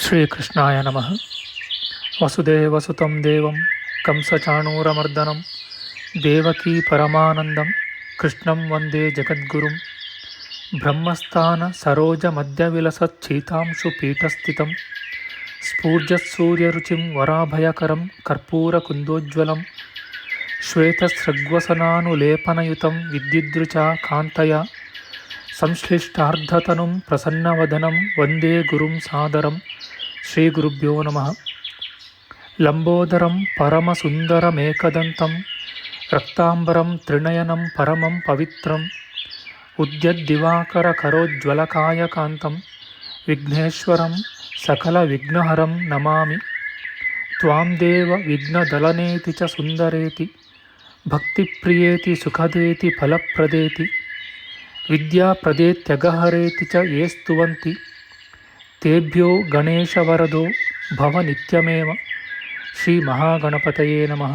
ಶ್ರೀಕೃಷ್ಣಾಯ ನಮಃ. ವಸುದೇವಸುತಂ ದೇವಂ ಕಂಸಚಾಣೂರಮರ್ದನಂ ದೇವಕೀ ಪರಮಾನಂದಂ ಕೃಷ್ಣಂ ವಂದೇ ಜಗದ್ಗುರುಂ. ಬ್ರಹ್ಮಸ್ಥಾನ ಸರೋಜ ಮಧ್ಯವಿಲಸಚ್ಛೀತಾಂಶು ಪೀಠಸ್ಥಿತಂ ಸ್ಫೂರ್ಜತ್ಸೂರ್ಯರುಚಿಂ ವರಾಭಯಕರಂ ಕರ್ಪೂರಕುಂದೋಜ್ವಲಂ ಶ್ವೇತಸೃಗ್ವಸನಾನುಲೇಪನಯುತಂ ವಿದ್ಯುದ್ರುಚಾ ಕಾಂತಯ ಸಂಶ್ಲಿಷ್ಟಾರ್ಧತನುಂ ಪ್ರಸನ್ನವದನಂ ವಂದೇ ಗುರುಂ ಸಾದರಂ. ಶ್ರೀ ಗುರುಭ್ಯೋ ನಮಃ. ಲಂಬೋದರಂ ಪರಮಸುಂದರಮೇಕದಂತಂ ರಕ್ತಾಂಬರಂ ತ್ರಿನಯನಂ ಪರಮಂ ಪವಿತ್ರಂ ಉದ್ಯದ್ದಿವಾಕರಕರೋಜ್ವಲಕಾಯಕಾಂತಂ ವಿಘ್ನೇಶ್ವರಂ ಸಕಲವಿಘ್ನಹರಂ ನಮಾಮಿ. ತ್ವಾಂ ದೇವ ವಿಘ್ನದಲನೇತಿ ಚ ಸುಂದರೇತಿ ಭಕ್ತಿಪ್ರಿಯೇತಿ ಸುಖದೇತಿ ಫಲಪ್ರದೇತಿ ವಿದ್ಯಾಪ್ರದೇತ್ಯಗಹರೇತಿ ಚ ಯೇ ಸ್ತುವಂತಿ ತೇಭ್ಯೋ ಗಣೇಶವರದೋ ಭವ ನಿತ್ಯಮೇವ. ಶ್ರೀ ಮಹಾಗಣಪತಯೇ ನಮಃ.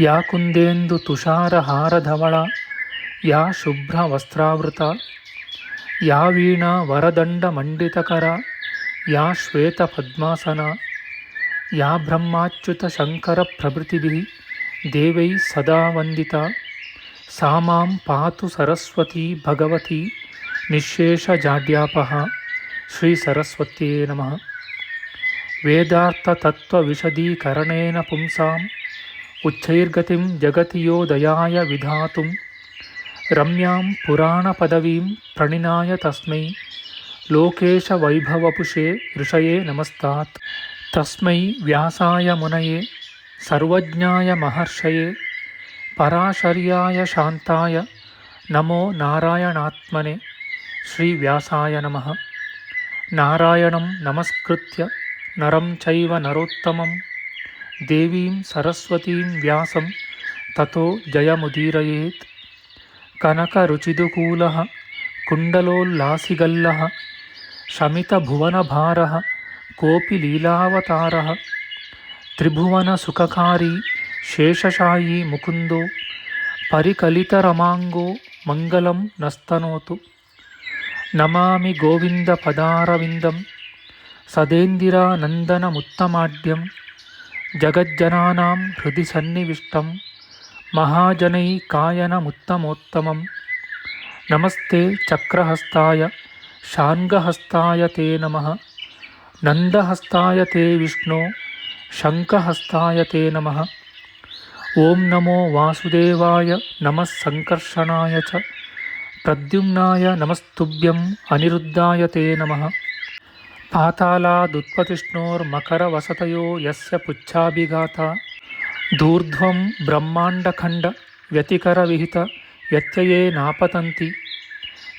ಯಾ ಕುಂದೇಂದು ತುಷಾರಹಾರಧವಳ ಯಾ ಶುಭ್ರವಸ್ತ್ರಾವೃತ ಯಾ ವೀಣಾ ವರದಂಡಮಂಡಿತಕರ ಯಾ ಶ್ವೇತಪದ್ಮಾಸನ ಯಾ ಬ್ರಹ್ಮಾಚ್ಯುತ ಶಂಕರ ಪ್ರಭೃತಿಭಿಃ ದೇವೈಃ ಸದಾ ವಂದಿತಾ ಸಾ ಮಾಂ ಪಾತು ಸರಸ್ವತೀ ಭಗವತಿ ನಿಶ್ಶೇಷಜಾಡ್ಯಾಪಃ. ಶ್ರೀ ಸರಸ್ವತ್ಯೇ ನಮಃ. ವೇದಾರ್ಥತತ್ವವಿಶದೀಕರಣೇನ ಪುಂಸಾಂ ಉಚ್ಚೈರ್ಗತಿಂ ಜಗತಿ ಯೋ ದಯಾಯ ವಿಧಾತುಂ ರಮ್ಯಾಂ ಪುರಾಣಪದವೀಂ ಪ್ರಣಿನಾಯ ತಸ್ಮೈ ಲೋಕೇಶವೈಭವಪುಷೇ ಋಷಯೇ ನಮಸ್ತಾತ್. ತಸ್ಮೈ ವ್ಯಾಸಾಯ ಮುನಯೇ ಸರ್ವಜ್ಞಾಯ ಮಹರ್ಷಯೇ ಪರಾಶರ್ಯಾಯ ಶಾಂತಾಯ ನಮೋ ನಾರಾಯಣಾತ್ಮನೆ. ಶ್ರೀ ವ್ಯಾಸಾಯ ನಮಃ. ನಾರಾಯಣಂ ನಮಸ್ಕೃತ್ಯ ನರಂ ಚೈವ ನರೋತ್ತಮಂ ದೇವೀಂ ಸರಸ್ವತೀಂ ವ್ಯಾಸಂ ತತೋ ಜಯಮುದೀರಯೇತ್. ಕನಕರುಚಿದುಕೂಲಃ ಕುಂಡಲೋಲ್ಲಾಸಿಗಲ್ಲಃ ಶಮಿತಭುವನಭಾರಃ ಕೋಪಿ ಲೀಲಾವತಾರಃ ತ್ರಿಭುವನಸುಖಕಾರಿ ಶೇಷಶಾಯೀ ಮುಕುಂದೋ ಪರಿಕಲಿತರಮಾಂಗೋ ಮಂಗಲಂ ನಸ್ತನೋತು. ನಮಾಮಿ ಗೋವಿಂದ ಪದಾರವಿಂದಂ ಸದೇಂದಿರಾನಂದನಮುತ್ತಮಾಡ್ಯಂ ಜಗಜ್ಜನಾನಾಂ ಹೃದಯ ಸನ್ನಿವಿಷ್ಟಂ ಮಹಾಜನೈಕಾಯನಮುತ್ತಮೋತ್ತಮಂ. ನಮಸ್ತೆ ಚಕ್ರಹಸ್ತಾಯ ಶಾರ್ङ्ಗಹಸ್ತಾಯ ತೇ ನಮಃ. ನಂದಹಸ್ತಾಯ ತೇ ವಿಷ್ಣೋ ಶಂಖಹಸ್ತಾಯ ತೇ ನಮಃ. ಓಂ ನಮೋ ವಾಸುದೇವಾಯ ನಮಃ ಸಂಕರ್ಷಣಾಯ ಚ ಪ್ರದ್ಯುಮ್ನಾಯ ನಮಸ್ತುಭ್ಯಂ ಅನಿರುದ್ಧಾಯ ತೇ ನಮಃ. ಪಾತಾಲಾದುತ್ಪತಿಷ್ಣೋರ್ಮಕರವಸತಯೋ ಯಸ್ಯ ಪುಚ್ಛಾಭಿಘಾತ ದೂರ್ಧ್ವಂ ಬ್ರಹ್ಮಾಂಡಖಂಡ ವ್ಯತಿಕರವಿಹಿತ ವ್ಯತ್ಯಯೇ ನಾಪತಂತಿ.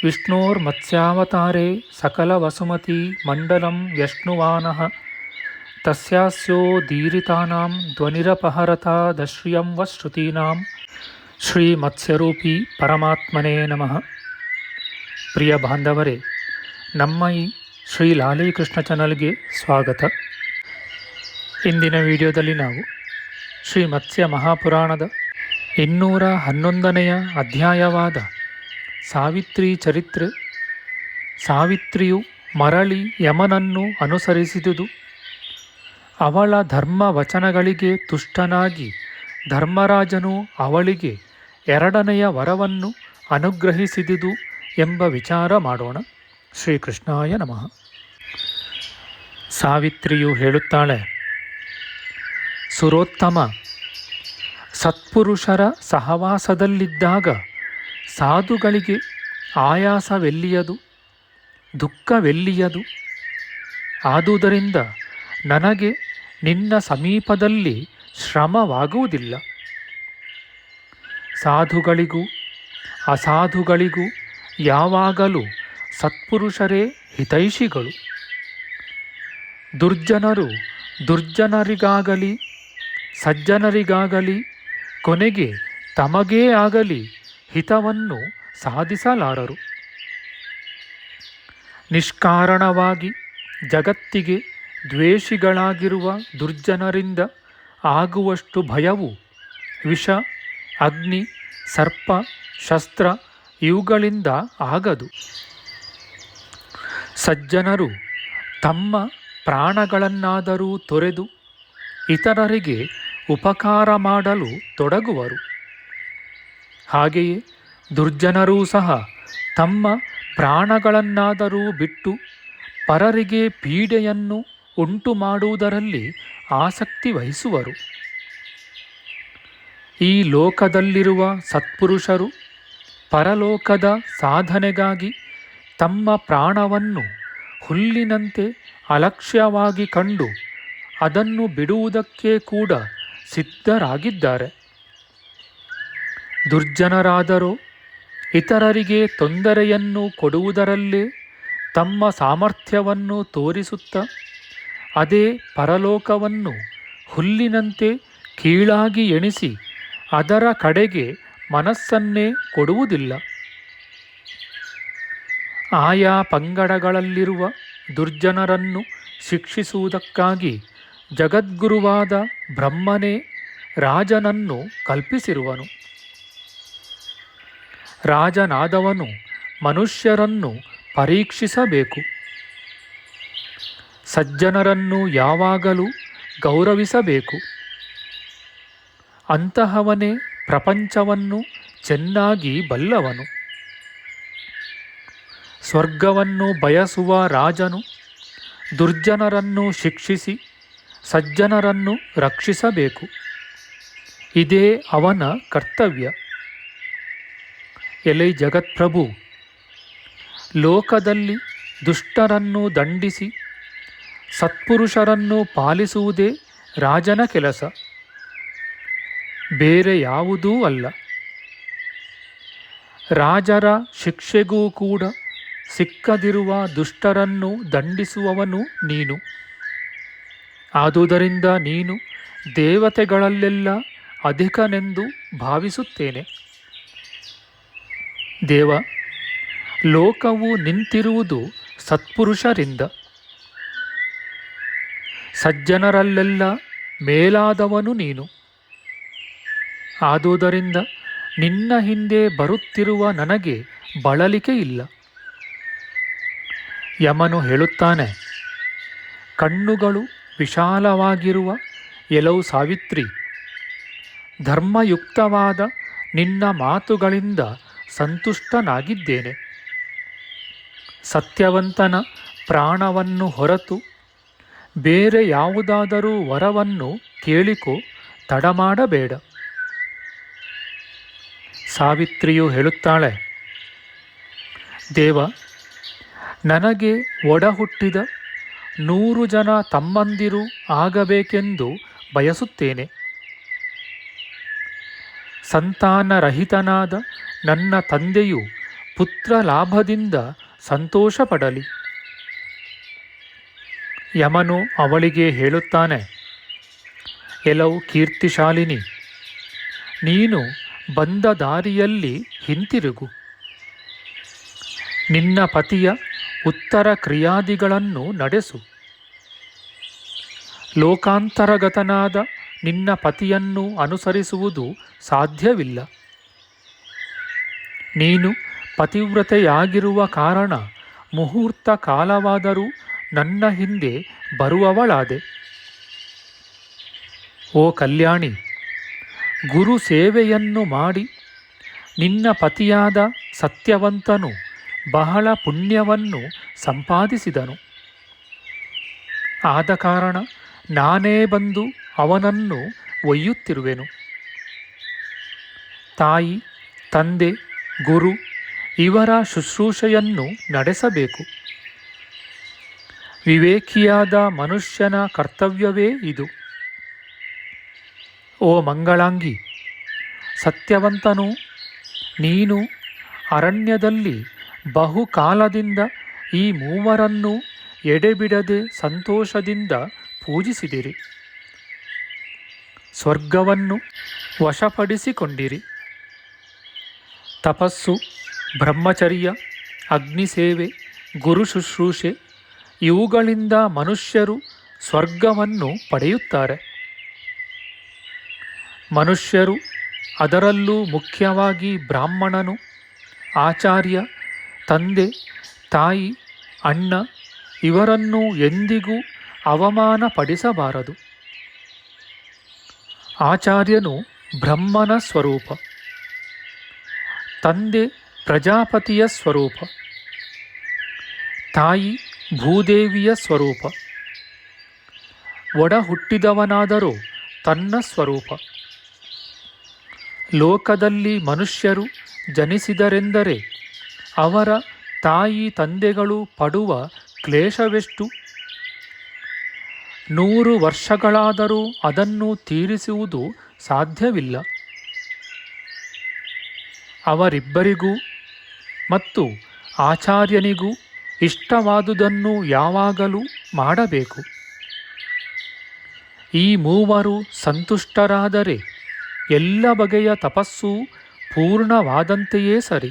ವಿಷ್ಣೋರ್ಮತ್ಸ್ಯಾವತಾರೇ ಸಕಲವಸುಮತಿ ಮಂಡಲಂ ವ್ಯಶ್ನುವಾನಃ ತಸ್ಯಾಸ್ಯೋದೀರಿತಾನಾಂ ಧ್ವನಿರಪಹರತಾದಶ್ರಿಯಂ ವ ಶ್ರುತೀನಾಂ. ಶ್ರೀ ಮತ್ಸ್ಯರೂಪಿ ಪರಮಾತ್ಮನೇ ನಮಃ. ಪ್ರಿಯ ಬಾಂಧವರೇ, ನಮ್ಮ ಈ ಶ್ರೀ ಲಾಲೀಕೃಷ್ಣ ಚಾನಲ್ಗೆ ಸ್ವಾಗತ. ಇಂದಿನ ವಿಡಿಯೋದಲ್ಲಿ ನಾವು ಶ್ರೀ ಮತ್ಸ್ಯ ಮಹಾಪುರಾಣದ 211ನೆಯ ಅಧ್ಯಾಯವಾದ ಸಾವಿತ್ರಿ ಚರಿತ್ರೆ. ಸಾವಿತ್ರಿಯು ಮರಳಿ ಯಮನನ್ನು ಅನುಸರಿಸಿದುದು. ಅವಳ ಧರ್ಮ ವಚನಗಳಿಗೆ ತುಷ್ಟನಾಗಿ ಧರ್ಮರಾಜನು ಅವಳಿಗೆ 2ನೆಯ ವರವನ್ನು ಅನುಗ್ರಹಿಸಿದುದು ಎಂಬ ವಿಚಾರ ಮಾಡೋಣ. ಶ್ರೀಕೃಷ್ಣಾಯ ನಮಃ. ಸಾವಿತ್ರಿಯು ಹೇಳುತ್ತಾಳೆ, ಸುರೋತ್ತಮ, ಸತ್ಪುರುಷರ ಸಹವಾಸದಲ್ಲಿದ್ದಾಗ ಸಾಧುಗಳಿಗೆ ಆಯಾಸವೆಲ್ಲಿಯದು, ದುಃಖವೆಲ್ಲಿಯದು. ಆದುದರಿಂದ ನನಗೆ ನಿನ್ನ ಸಮೀಪದಲ್ಲಿ ಶ್ರಮವಾಗುವುದಿಲ್ಲ. ಸಾಧುಗಳಿಗೂ ಅಸಾಧುಗಳಿಗೂ ಯಾವಾಗಲೂ ಸತ್ಪುರುಷರೇ ಹಿತೈಷಿಗಳು. ದುರ್ಜನರು ದುರ್ಜನರಿಗಾಗಲಿ ಸಜ್ಜನರಿಗಾಗಲಿ ಕೊನೆಗೆ ತಮಗೇ ಆಗಲಿ ಹಿತವನ್ನು ಸಾಧಿಸಲಾರರು. ನಿಷ್ಕಾರಣವಾಗಿ ಜಗತ್ತಿಗೆ ದ್ವೇಷಿಗಳಾಗಿರುವ ದುರ್ಜನರಿಂದ ಆಗುವಷ್ಟು ಭಯವು ವಿಷ, ಅಗ್ನಿ, ಸರ್ಪ, ಶಸ್ತ್ರ ಇವುಗಳಿಂದ ಆಗದು. ಸಜ್ಜನರು ತಮ್ಮ ಪ್ರಾಣಗಳನ್ನಾದರೂ ತೊರೆದು ಇತರರಿಗೆ ಉಪಕಾರ ಮಾಡಲು ತೊಡಗುವರು. ಹಾಗೆಯೇ ದುರ್ಜನರೂ ಸಹ ತಮ್ಮ ಪ್ರಾಣಗಳನ್ನಾದರೂ ಬಿಟ್ಟು ಪರರಿಗೆ ಪೀಡೆಯನ್ನು ಉಂಟು ಮಾಡುವುದರಲ್ಲಿ ಆಸಕ್ತಿ ವಹಿಸುವರು. ಈ ಲೋಕದಲ್ಲಿರುವ ಸತ್ಪುರುಷರು ಪರಲೋಕದ ಸಾಧನೆಗಾಗಿ ತಮ್ಮ ಪ್ರಾಣವನ್ನು ಹುಲ್ಲಿನಂತೆ ಅಲಕ್ಷ್ಯವಾಗಿ ಕಂಡು ಅದನ್ನು ಬಿಡುವುದಕ್ಕೆ ಕೂಡ ಸಿದ್ಧರಾಗಿದ್ದಾರೆ. ದುರ್ಜನರಾದರೋ ಇತರರಿಗೆ ತೊಂದರೆಯನ್ನು ಕೊಡುವುದರಲ್ಲೇ ತಮ್ಮ ಸಾಮರ್ಥ್ಯವನ್ನು ತೋರಿಸುತ್ತಾ ಅದೇ ಪರಲೋಕವನ್ನು ಹುಲ್ಲಿನಂತೆ ಕೀಳಾಗಿ ಎಣಿಸಿ ಅದರ ಕಡೆಗೆ ಮನಸ್ಸನ್ನೇ ಕೊಡುವುದಿಲ್ಲ. ಆಯಾ ಪಂಗಡಗಳಲ್ಲಿರುವ ದುರ್ಜನರನ್ನು ಶಿಕ್ಷಿಸುವುದಕ್ಕಾಗಿ ಜಗದ್ಗುರುವಾದ ಬ್ರಹ್ಮನೇ ರಾಜನನ್ನು ಕಲ್ಪಿಸಿರುವನು. ರಾಜನಾದವನು ಮನುಷ್ಯರನ್ನು ಪರೀಕ್ಷಿಸಬೇಕು. ಸಜ್ಜನರನ್ನು ಯಾವಾಗಲೂ ಗೌರವಿಸಬೇಕು. ಅಂತಹವನೇ ಪ್ರಪಂಚವನ್ನು ಚೆನ್ನಾಗಿ ಬಲ್ಲವನು. ಸ್ವರ್ಗವನ್ನು ಬಯಸುವ ರಾಜನು ದುರ್ಜನರನ್ನು ಶಿಕ್ಷಿಸಿ ಸಜ್ಜನರನ್ನು ರಕ್ಷಿಸಬೇಕು. ಇದೇ ಅವನ ಕರ್ತವ್ಯ. ಎಲೈ ಜಗತ್ಪ್ರಭು, ಲೋಕದಲ್ಲಿ ದುಷ್ಟರನ್ನು ದಂಡಿಸಿ ಸತ್ಪುರುಷರನ್ನು ಪಾಲಿಸುವುದೇ ರಾಜನ ಕೆಲಸ, ಬೇರೆ ಯಾವುದೂ ಅಲ್ಲ. ರಾಜರ ಶಿಕ್ಷೆಗೂ ಕೂಡ ಸಿಕ್ಕದಿರುವ ದುಷ್ಟರನ್ನು ದಂಡಿಸುವವನು ನೀನು. ಆದುದರಿಂದ ನೀನು ದೇವತೆಗಳಲ್ಲೆಲ್ಲ ಅಧಿಕನೆಂದು ಭಾವಿಸುತ್ತೇನೆ. ದೇವ, ಲೋಕವು ನಿಂತಿರುವುದು ಸತ್ಪುರುಷರಿಂದ. ಸಜ್ಜನರಲ್ಲೆಲ್ಲ ಮೇಲಾದವನು ನೀನು. ಆದುದರಿಂದ ನಿನ್ನ ಹಿಂದೆ ಬರುತ್ತಿರುವ ನನಗೆ ಬಳಲಿಕೆ ಇಲ್ಲ. ಯಮನು ಹೇಳುತ್ತಾನೆ, ಕಣ್ಣುಗಳು ವಿಶಾಲವಾಗಿರುವ ಎಲವು ಸಾವಿತ್ರಿ, ಧರ್ಮಯುಕ್ತವಾದ ನಿನ್ನ ಮಾತುಗಳಿಂದ ಸಂತುಷ್ಟನಾಗಿದ್ದೇನೆ. ಸತ್ಯವಂತನ ಪ್ರಾಣವನ್ನು ಹೊರತು ಬೇರೆ ಯಾವುದಾದರೂ ವರವನ್ನು ಕೇಳಿಕೋ, ತಡಮಾಡಬೇಡ. ಸಾವಿತ್ರಿಯು ಹೇಳುತ್ತಾಳೆ, ದೇವ, ನನಗೆ ಒಡಹುಟ್ಟಿದ 100 ಜನ ತಮ್ಮಂದಿರು ಆಗಬೇಕೆಂದು ಬಯಸುತ್ತೇನೆ. ಸಂತಾನರಹಿತನಾದ ನನ್ನ ತಂದೆಯು ಪುತ್ರ ಲಾಭದಿಂದ ಸಂತೋಷಪಡಲಿ. ಯಮನು ಅವಳಿಗೆ ಹೇಳುತ್ತಾನೆ, ಎಲವು ಕೀರ್ತಿಶಾಲಿನಿ, ನೀನು ಬಂದ ದಾರಿಯಲ್ಲಿ ಹಿಂತಿರುಗು. ನಿನ್ನ ಪತಿಯ ಉತ್ತರ ಕ್ರಿಯಾದಿಗಳನ್ನು ನಡೆಸು. ಲೋಕಾಂತರಗತನಾದ ನಿನ್ನ ಪತಿಯನ್ನು ಅನುಸರಿಸುವುದು ಸಾಧ್ಯವಿಲ್ಲ. ನೀನು ಪತಿವ್ರತೆಯಾಗಿರುವ ಕಾರಣ ಮುಹೂರ್ತ ಕಾಲವಾದರೂ ನನ್ನ ಹಿಂದೆ ಬರುವವಳಾದೆ. ಓ ಕಲ್ಯಾಣಿ, ಗುರು ಸೇವೆಯನ್ನು ಮಾಡಿ ನಿನ್ನ ಪತಿಯಾದ ಸತ್ಯವಂತನು ಬಹಳ ಪುಣ್ಯವನ್ನು ಸಂಪಾದಿಸಿದನು. ಆದ ಕಾರಣ ನಾನೇ ಬಂದು ಅವನನ್ನು ಒಯ್ಯುತ್ತಿರುವೆನು. ತಾಯಿ, ತಂದೆ, ಗುರು ಇವರ ಶುಶ್ರೂಷೆಯನ್ನು ನಡೆಸಬೇಕು. ವಿವೇಕಿಯಾದ ಮನುಷ್ಯನ ಕರ್ತವ್ಯವೇ ಇದು. ಓ ಮಂಗಳಾಂಗಿ, ಸತ್ಯವಂತನು ನೀನು ಅರಣ್ಯದಲ್ಲಿ ಬಹುಕಾಲದಿಂದ ಈ ಮೂವರನ್ನು ಎಡೆಬಿಡದೆ ಸಂತೋಷದಿಂದ ಪೂಜಿಸಿದಿರಿ. ಸ್ವರ್ಗವನ್ನು ವಶಪಡಿಸಿಕೊಂಡಿರಿ. ತಪಸ್ಸು, ಬ್ರಹ್ಮಚರ್ಯ, ಅಗ್ನಿಸೇವೆ, ಗುರು ಶುಶ್ರೂಷೆ ಇವುಗಳಿಂದ ಮನುಷ್ಯರು ಸ್ವರ್ಗವನ್ನು ಪಡೆಯುತ್ತಾರೆ. ಮನುಷ್ಯರು, ಅದರಲ್ಲೂ ಮುಖ್ಯವಾಗಿ ಬ್ರಾಹ್ಮಣನು, ಆಚಾರ್ಯ, ತಂದೆ, ತಾಯಿ, ಅಣ್ಣ ಇವರನ್ನು ಎಂದಿಗೂ ಅವಮಾನಪಡಿಸಬಾರದು. ಆಚಾರ್ಯನು ಬ್ರಹ್ಮನ ಸ್ವರೂಪ, ತಂದೆ ಪ್ರಜಾಪತಿಯ ಸ್ವರೂಪ, ತಾಯಿ ಭೂದೇವಿಯ ಸ್ವರೂಪ. ಒಡ ಹುಟ್ಟಿದವನಾದರೂ ತನ್ನ ಸ್ವರೂಪ. ಲೋಕದಲ್ಲಿ ಮನುಷ್ಯರು ಜನಿಸಿದರೆಂದರೆ ಅವರ ತಾಯಿ ತಂದೆಗಳು ಪಡುವ ಕ್ಲೇಶವೆಷ್ಟು? 100 ವರ್ಷಗಳಾದರೂ ಅದನ್ನು ತೀರಿಸುವುದು ಸಾಧ್ಯವಿಲ್ಲ. ಅವರಿಬ್ಬರಿಗೂ ಮತ್ತು ಆಚಾರ್ಯನಿಗೂ ಇಷ್ಟವಾದುದನ್ನು ಯಾವಾಗಲೂ ಮಾಡಬೇಕು. ಈ ಮೂವರು ಸಂತುಷ್ಟರಾದರೆ ಎಲ್ಲ ಬಗೆಯ ತಪಸ್ಸು ಪೂರ್ಣವಾದಂತೆಯೇ ಸರಿ.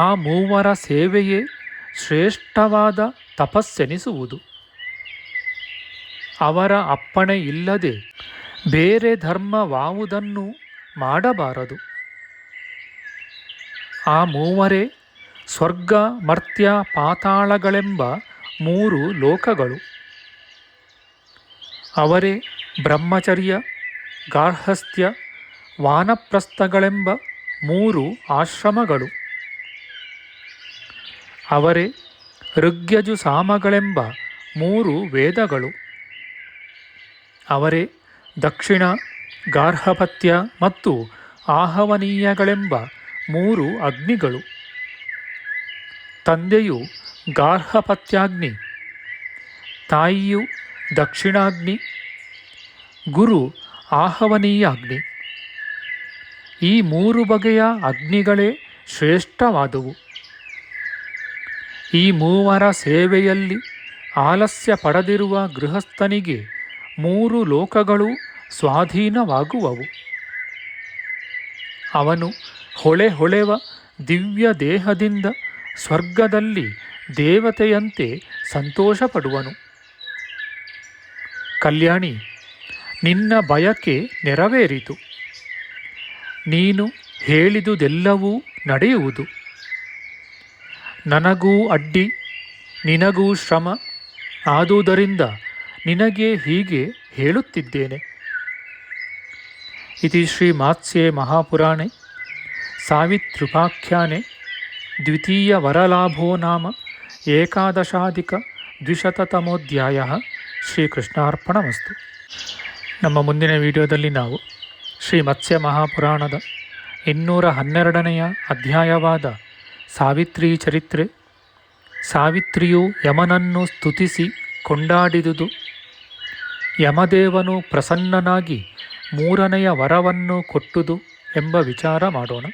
ಆ ಮೂವರ ಸೇವೆಯೇ ಶ್ರೇಷ್ಠವಾದ ತಪಸ್ಸೆನಿಸುವುದು. ಅವರ ಅಪ್ಪಣೆ ಇಲ್ಲದೆ ಬೇರೆ ಧರ್ಮವಾವುದನ್ನು ಮಾಡಬಾರದು. ಆ ಮೂವರೇ ಸ್ವರ್ಗ, ಮರ್ತ್ಯ, ಪಾತಾಳಗಳೆಂಬ 3 ಲೋಕಗಳು. ಅವರೇ ಬ್ರಹ್ಮಚರ್ಯ, ಗಾರ್ಹಸ್ಥ್ಯ, ವಾನಪ್ರಸ್ಥಗಳೆಂಬ 3 ಆಶ್ರಮಗಳು. ಅವರೇ ಋಗ್ಯಜು ಸಾಮಗಳೆಂಬ 3 ವೇದಗಳು. ಅವರೇ ದಕ್ಷಿಣ, ಗಾರ್ಹಪತ್ಯ ಮತ್ತು ಆಹವನೀಯಗಳೆಂಬ 3 ಅಗ್ನಿಗಳು. ತಂದೆಯು ಗಾರ್ಹಪತ್ಯಾಗ್ನಿ, ತಾಯಿಯು ದಕ್ಷಿಣಾಗ್ನಿ, ಗುರು ಆಹವನೀಯ ಅಗ್ನಿ. ಈ 3 ಬಗೆಯ ಅಗ್ನಿಗಳೇ ಶ್ರೇಷ್ಠವಾದುವು. ಈ ಮೂವರ ಸೇವೆಯಲ್ಲಿ ಆಲಸ್ಯ ಪಡೆದಿರುವ ಗೃಹಸ್ಥನಿಗೆ 3 ಲೋಕಗಳು ಸ್ವಾಧೀನವಾಗುವವು. ಅವನು ಹೊಳೆವ ದಿವ್ಯ ದೇಹದಿಂದ ಸ್ವರ್ಗದಲ್ಲಿ ದೇವತೆಯಂತೆ ಸಂತೋಷಪಡುವನು. ಕಲ್ಯಾಣಿ, ನಿನ್ನ ಬಯಕೆ ನೆರವೇರಿತು. ನೀನು ಹೇಳಿದುದೆಲ್ಲವೂ ನಡೆಯುವುದು. ನನಗೂ ಅಡ್ಡಿ, ನಿನಗೂ ಶ್ರಮ. ಆದುದರಿಂದ ನಿನಗೆ ಹೀಗೆ ಹೇಳುತ್ತಿದ್ದೇನೆ. ಇತಿ ಶ್ರೀ ಮಾತ್ಸ್ಯೆ ಮಹಾಪುರಾಣೆ ಸಾವಿತ್ರ್ಯುಪಾಖ್ಯಾನೆ ದ್ವಿತೀಯ ವರಲಾಭೋ ನಾಮ 11,200 ಶ್ರೀಕೃಷ್ಣಾರ್ಪಣಮಸ್ತು. ನಮ್ಮ ಮುಂದಿನ ವಿಡಿಯೋದಲ್ಲಿ ನಾವು ಶ್ರೀ ಮತ್ಸ್ಯ ಮಹಾಪುರಾಣದ 212ನೆಯ ಅಧ್ಯಾಯವಾದ ಸಾವಿತ್ರಿ ಚರಿತ್ರೆ, ಸಾವಿತ್ರಿಯು ಯಮನನ್ನು ಸ್ತುತಿಸಿ ಕೊಂಡಾಡಿದುದು, ಯಮದೇವನು ಪ್ರಸನ್ನನಾಗಿ 3ನೆಯ ವರವನ್ನು ಕೊಟ್ಟುದು ಎಂಬ ವಿಚಾರ ಮಾಡೋಣ.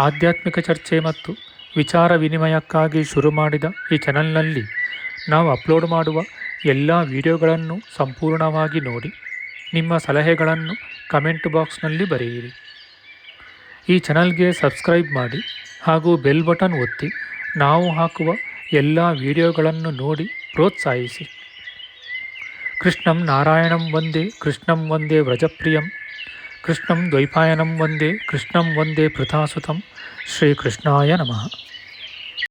ಆಧ್ಯಾತ್ಮಿಕ ಚರ್ಚೆ ಮತ್ತು ವಿಚಾರ ವಿನಿಮಯಕ್ಕಾಗಿ ಶುರು ಮಾಡಿದ ಈ ಚಾನಲ್ನಲ್ಲಿ ನಾವು ಅಪ್ಲೋಡ್ ಮಾಡುವ ಎಲ್ಲ ವಿಡಿಯೋಗಳನ್ನು ಸಂಪೂರ್ಣವಾಗಿ ನೋಡಿ ನಿಮ್ಮ ಸಲಹೆಗಳನ್ನು ಕಮೆಂಟ್ ಬಾಕ್ಸ್ನಲ್ಲಿ ಬರೆಯಿರಿ. ಈ ಚಾನಲ್ಗೆ ಸಬ್ಸ್ಕ್ರೈಬ್ ಮಾಡಿ ಹಾಗೂ ಬೆಲ್ ಬಟನ್ ಒತ್ತಿ ನಾವು ಹಾಕುವ ಎಲ್ಲ ವಿಡಿಯೋಗಳನ್ನು ನೋಡಿ ಪ್ರೋತ್ಸಾಹಿಸಿ. ಕೃಷ್ಣಂ ನಾರಾಯಣಂ ವಂದೇ, ಕೃಷ್ಣಂ ವಂದೇ ವ್ರಜಪ್ರಿಯಂ, ಕೃಷ್ಣಂ ದ್ವೈಪಾಯನಂ ವಂದೇ, ಕೃಷ್ಣಂ ವಂದೇ ಪೃಥಾಸುತಂ. ಶ್ರೀಕೃಷ್ಣಾಯ ನಮಃ.